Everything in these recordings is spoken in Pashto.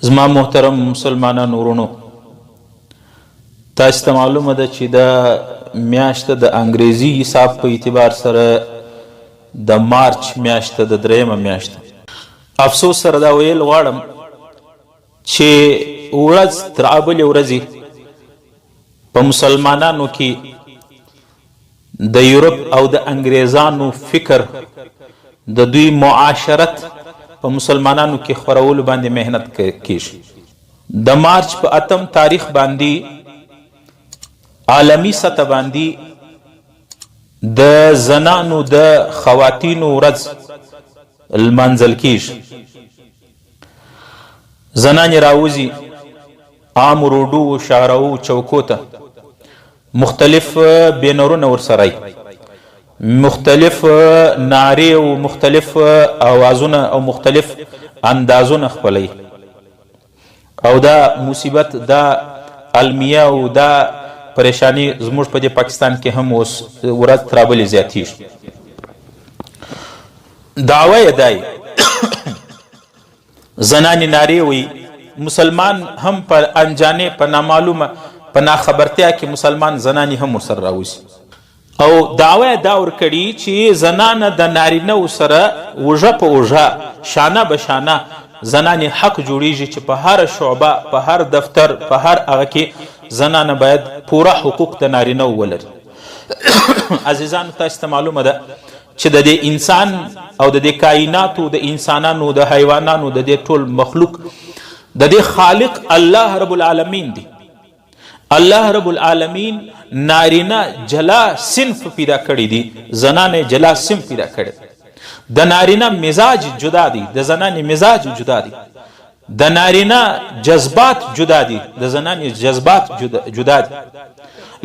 زما محترم مسلمانانو ورونو، تاسو ته معلومه ده چې دا میاشته د انګریزي حساب په اعتبار سره د مارچ میاشته د دریمه میاشته. افسوس سره دا ویل غواړم چې ورځ تر بلې ورځې په مسلمانانو کې د یورپ او د انګریزانو فکر د دوی معاشرت په مسلمانانو کې خورولو باندې مهنت کیږي. د مارچ په 8 تاریخ باندې عالمی سطح باندې د زنانو د خواتینو ورځ لمانځل کیږي. زنانې راوځي عام روډو شارعو چوکو ته، مختلف بینرونه ورسره، مختلف نعرې او مختلف اوازونه او مختلف اندازونه خپلوي، او دا مصیبت، دا المیه او دا پریشانی زموږ په دې پاکستان کې هم اوس ورځ تر بلې زیاتېږي. دعوه یې دای زنانې نارې وي، مسلمان هم په انجانې، په نامعلومه، په ناخبرتیا کې مسلمان زنانې هم ورسره راوځي، او دعوه یې دا ورکړي چې زنانه د نارینهو سره اوږه په اوږه، شانه به شانه زنانې حق جوړیږي چې په هر شعبه، په هر دفتر، په هر هغه کې زنانه باید پوره حقوق د نارینهو ولري. عزیزانو، تاسو ته معلومه ده چې د دې انسان او د دې کائناتو، د انسانانو، د حیوانانو، د دې ټول مخلوق د دې خالق الله رب العالمین دی. الله رب العالمین نارینه جلا صنف پیدا کړی دی، زنانه جلا صنف پیدا کړی. د نارینه مزاج جدا دی، د زنانه مزاج جدا دی. د نارینه جذبات جدا دي، د زنانه جذبات جدا دي.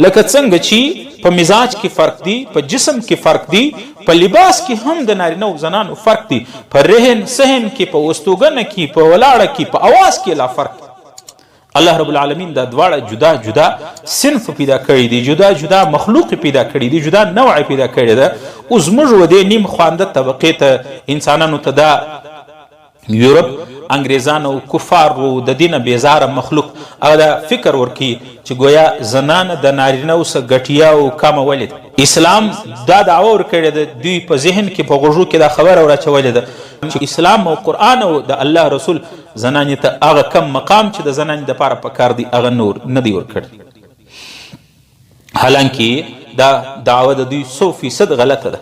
لکه څنګه چې په مزاج کې فرق دی، په جسم کې فرق دی، په لباس کې هم د نارینه او زنانو فرق دی، په رهن سهن کې، په وستوګنه کې، په ولاړه کې، په اواز کې لا فرق. الله رب العالمین دا دواړه جدا جدا صنف پیدا کړی دي، جدا جدا مخلوق پیدا کړی دي، جدا نوع پیدا کړی ده. اوس موږ و دې نیم خوانده طبقې ته، انسانانو ته، دا یورپ انګریزان او کفار و د دینه بیزاره مخلوق هغه دا فکر ورکی چې گویا زنانه د نارینهو څخه ګټیا او کمه ولې. اسلام دا دعوه ورکړې ده، دوی په ذهن کې، په غوږو کې دا خبره ور اچولې ده چې اسلام او قرآن او د الله رسول زنانې ته هغه کم مقام چې د زنانې دپاره پکار دی هغه نور نه دی ورکړی. حالانکه دا دعوه د دوی 100% غلطه ده.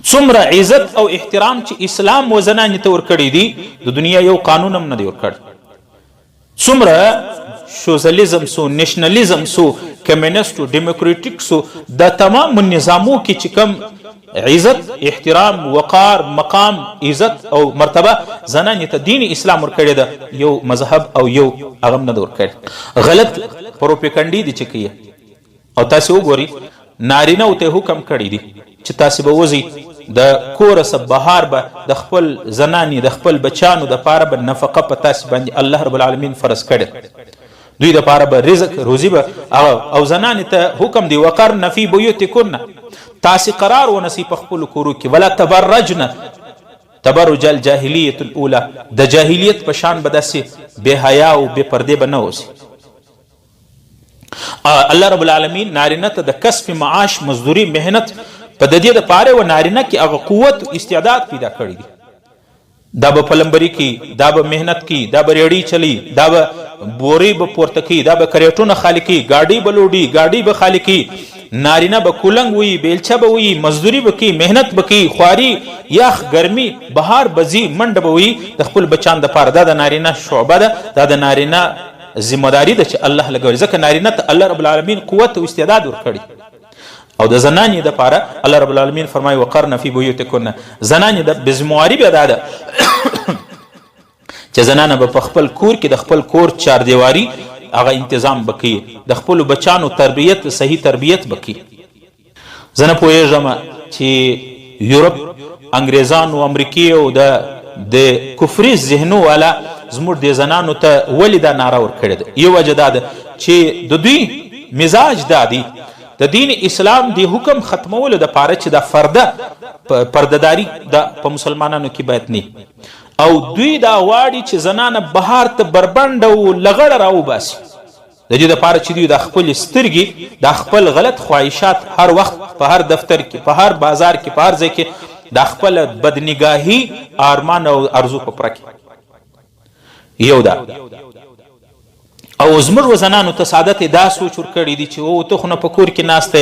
څومره عزت او احترام چې اسلام و زنانې ته ورکړی دی، د دنیا یو قانون هم نه دی ورکړی. څومره سوشلیزم سو، نیشنلیزم سو، کمیونست، ډیموکریټیک سو، د تمام نظامو کې چې کم عزت، احترام، وقار، مقام، عزت او مرتبه زنانې ته دین اسلام ورکړی ده، یو مذهب او یو هغه نه دی ورکړی. غلط پروپیګنډي دي چې کوي. او تاسو وګورئ نارینه ته حکم کړی دی چې تاسو به وځئ د کور څخه بهر به د خپل زنانې، د خپل بچانو د پاره به نفقه په تاسو باندې الله رب العالمین فرض کړی، دوی د پاره به رزق روزي به، او زنانې ته حکم دی وقرن فی بیوتکن، تاسو قرار ونسی په خپل کورو کې، ولا تبرجن تبرج الجاهلیه الاولى، د جاهلیت په شان به داسې بے حیا او بے پرده به نه اوسئ. الله رب العالمین نارینه ته د کسب، معاش، مزدوری، مهنت په د دې دپاره و نارینه کې هغه قوت استعداد پیدا کړی دی. دا به پلمبري کی، دا به مهنت کی، دا به ریړی چلی، دا به بوري به پورته کی، دا به کریټونه خالی کی، گاډي به لوډي، گاډي به خالی کی. نارینه به کولنګ وي، بیلچه به وي، مزدوری به کی، مهنت به کی، خواري، یخ، ګرمي، بهار بزي، منډه به وي د خپل بچان دپاره. دا د نارینه شعبه ده، دا د نارینه ذمہ داری ده چې الله لګوي. ځکه نارینه ته الله رب العالمین قوت او استعداد ورکړي، او د زنانې دپاره الله رب العالمین فرمایي وقرن فی بیوتکن. زنانې د بزمواري به دا ده چې زنانه به په خپل کور کې د خپل کور چاردیواري هغه انتظام بکي، د خپل بچانو تربیت، صحیح تربیت بکي. زه نه پوهېږم چې یورپ انګریزان او امریکې او د کفري ذهنو والا زموږ د زنانو ته ولې دا ناره ورکړې ده. یو وجه دا ده چې د دوی مزاج دا دی د دین اسلام دی حکم ختمولو د پاره چې د پردهداري د په مسلمانانو کې باید نه، او دوی دا غواړي چې زنانه بهار ته بربنډه او لغړه راوباسي، د دې دپاره چې دوی د خپل سترګې د خپل غلط خواهشات هر وخت په هر دفتر کې، په هر بازار کې، په هر ځای کې د خپل بدنګاهي ارمان او ارزو په پوره کې یو ده. او زموږ زنانو ته سعادت دا سوچ ورکړی دي چې او ته خو نه په کور کې ناسته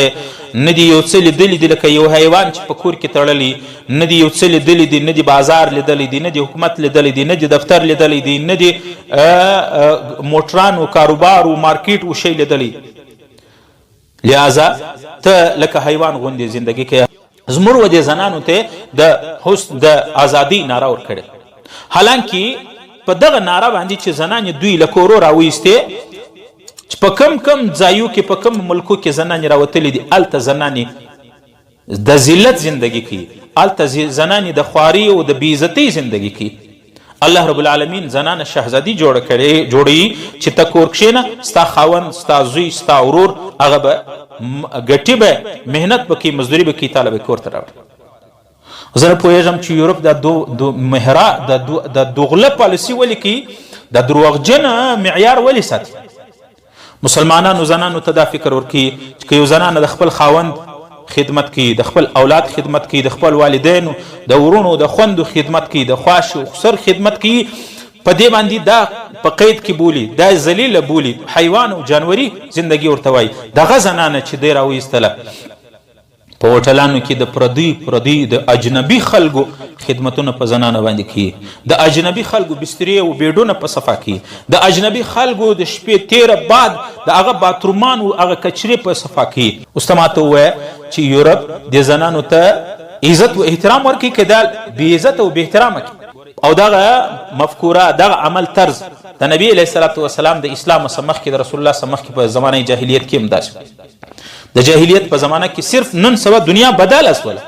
نه دي یو څه لیدلی دي لکه یو حیوان چې په کور کې تړلی، نه دي یو څه لیدلی دي، نه دي بازار لیدلی دي، نه دي حکومت لیدلی دي، نه دي دفتر لیدلی دي، نه دي موټران او کاروبار او مارکیټ او شی لیدلی. لہذا ته لکه حیوان غوندې زندگی کې. زموږ د زنانو ته د حسن د ازادي ناره ورکړې، حالانکه په دغه ناره باندې چې زنانې دوی له کورو راویستې، چې په کم کم ځایو کې په کم ملکو کې زنانې راوتلې دي، هلته زنانې د ذلت زندگی کوي، هلته زنانې د خواري او د بېعزتۍ زندگی کوي. الله رب العالمین زنانه شهزادي جوړوي چې ته کور کښېنه، ستا خاوند، ستا زوی، ستا ورور هغه به ګټي به، محنت به کوي، مزدوري به کوي، تاله به کور ته راوړي. زه نه پوهېږم چې یورپ د دوغله پالیسي ولې کوي، د دروغجن معیار ولې ساتي. مسلمانانو زنانو ته دا فکر ورکوي چې که یو زنانه د خپل خاوند خدمت کوي، د خپل اولاد خدمت کوي، د خپل والدینو د ورونو د خوندو خدمت کوي، د خواش او خسر خدمت کوي، په دې باندې دا په قید کې بولي، دا ذلیله بولي، حیوان او جانوري زندگی ورته وایي. دغه زنانه چې دی راویستله په هوټلانو کې د پردي د اجنبي خلکو خدمتونه په زنانه باندې کوي، د اجنبي خلکو بسترې او بیډونه په صفا کوي، د اجنبي خلکو د شپې تیره بعد د هغه باترومان او هغه کچرې په صفا کوي. اوس ته ماته ووایه چې یورپ د زنانو ته عزت و احترام ورکوي که دا بې عزت او بې احترامه کوي؟ او دغه مفکوره، دغه عمل طرز د نبی علیه الصلاة والسلام د اسلام څخه مخکې، د رسول الله څخه مخکې په زمانه جاهلیت کې هم داسې. د جاهلیت په زمانه کې صرف نن سبا دنیا بدله شوله،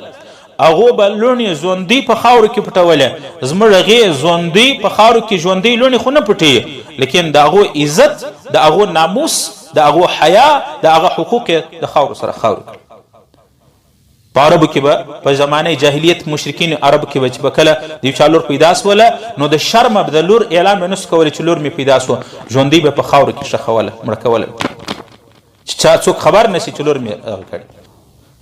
هغو به لوڼې ژوندۍ په خاورو کې پټولې. زموږ هغې ژوندۍ په خاورو کې ژوندۍ لوڼې خو نه پټوي، لیکن د هغو عزت، د هغو ناموس، د هغو حیا، د هغه حقوق د خاورو سره خاورو کړي. په عربو کې به په زمانه جاهلیت مشرکین عربو کې به چې به کله د یو چا لور پیدا سوله، نو د شرمه به د لور اعلان به نسو کولی چې لور مې پیدا سوه، ژوندۍ به په خاورو کې ښخوله، مړه کوله، چې چا څوک خبر نشي چې لور مې کړي.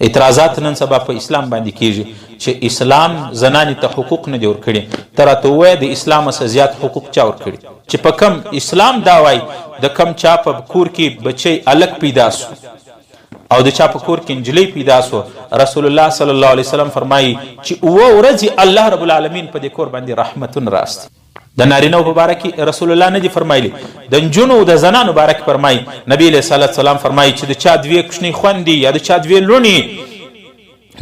اعتراضات نن سبا په اسلام باندې کیږي چې اسلام زنانې ته حقوق نه دي ورکړي. ته راته ووایه د اسلام څخه زیات حقوق چا ورکړي؟ چې په کم اسلام دا وایي د کم چا په کور کې بچی الک پیدا سو او د چا په کور کې نجلۍ پیدا سو، رسول الله صلی الله علیه وسلم فرمایي چې اوه ورځې الله رب العالمین په دې کور باندې رحمتون راست. د نارینه په باره کې رسول الله نه دي فرمایلی، د نجونو او د زنانو باره کې فرمایي. نبی علیه الصلاة والسلام فرمایي چې د چا دوې کوچنۍ خوندې یا د چا دوې لوڼې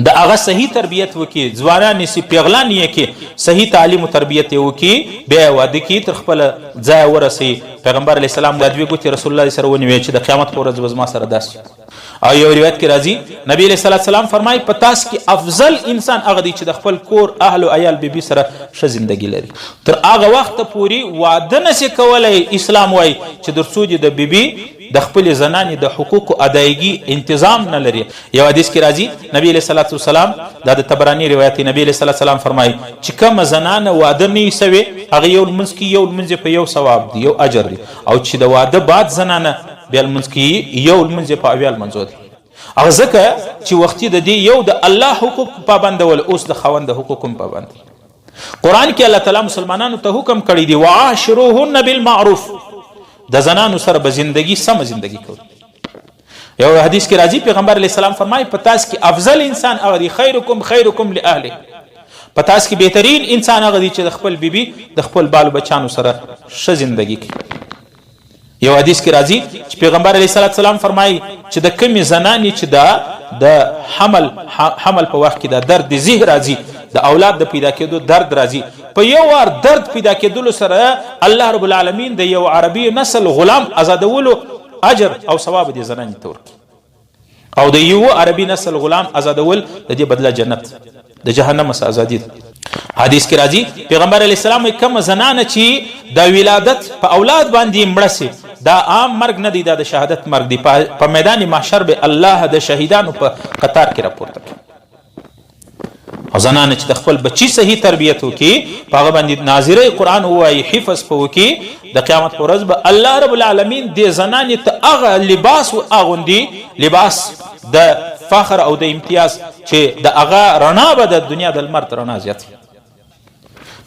د هغه صحیح تربیت وکړي، ځوانان یې پیغلان یې کې صحیح تعلیم و تربیت یې وکړي، بیا یې واده کړي، تر خپله ځایه ورسوي. پیغمبر علیه السلام دا دوې ګوتې رسول الله سره ونیوې چې د قیامت په ورځ به زما سره داسې. او یو روایت کې راځي نبی علیه الصلاة والسلام فرمایي په تاسو کې افضل انسان هغه دی چې د خپل کور اهل او عیال بیبي سره ښه زندگی لري. تر هغه وخته پورې واده نشي کولی اسلام وایي چې تر څو د بیبي د خپل زنانې د حقوقو ادایګي انتظام نه لري. یو حدیث کې راځي نبی علیه الصلاة والسلام دا د طبراني روایت دی، نبی علیه الصلاة والسلام فرمایي چې کومه زنانه واده نه وي سوې هغه یو لمونځ کوي، یو لمونځ په یو ثواب دی، یو اجر دی، او چې د واده بعد زنانه بیا لمونځ کوي یو لمونځ په اویا لمونځو دی. هغه ځکه چې وختي د دې یو د الله حقوق پابندول، اوس د خاوند د حقوق هم پابند. قرآن کې الله تعالی مسلمانانو ته حکم کړی دی وعاشروهن بالمعروف، د زنانو سره به زندگی سم زندگی کوي. یو حدیث کې راځي پیغمبر علیه السلام فرمایي په تاسو کې افضل انسان هغه دی خیرکم لاهله، په تاسو کې بهترین انسان هغه دی چې د خپل بیبي د خپل بالو بچانو سره ښه زندگی کوي. یو حدیث کې راځي چې پیغمبر علیه السلام فرمایي چې د کمې زنانې چې د حمل په وخت کې د درد زیح راځي، د اولاد د پیدا کېدو درد راځي، په یو وار درد پیدا کېدلو سره الله رب العالمین د یو عربي نسل غلام آزادولو اجر او ثواب دې زنانې ته ورکړي، او د یو عربي نسل غلام آزادول د دې بدله جنت د جهنم څخه ازادي ده. حدیث کې راځي پیغمبر علیه السلام کوم زنانه چې د ولادت په اولاد باندې مړه سي دا عام مرګ نه دی، دا د شهادت مرګ دی. په میدان محشر به الله د شهیدانو په قطار کې راپورته کوي. او زنانه چې د خپل بچی صحیح تربیت وکړي په هغه باندې ناظره قرآن ووایي حفظ په وکړي د قیامت په ورځ به الله رب العالمین دې زنانې ته هغه لباس اغوندي لباس د فخر او د امتیاز چې د هغه رڼا به د دنیا د لمر تر رڼا زیات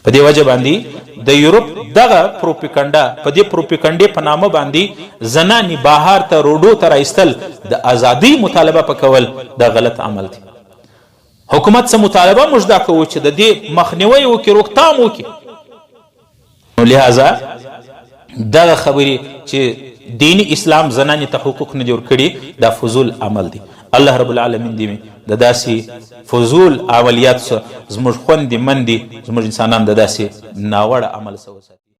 په دې وجه باندې د یورپ دغه پروپاګاندا په دې پروپاګاندا په نامه باندې زنانې بهر ته روډو ته راایستل د ازادۍ مطالبه پکول د غلط عمل دی حکومت څخه مطالبه موږ دا کوو چې د دې مخنیوي وکړي روکتام وکړي نو لہذا دغه خبرې چې دینی اسلام زنانې ته حقوق نه جوړ کړي دا فضول عمل دی الله رب العالمین دې د داسې فضول عملیات زموږ خوندې مندې زموږ انسانان د داسې ناوړه عمل څخه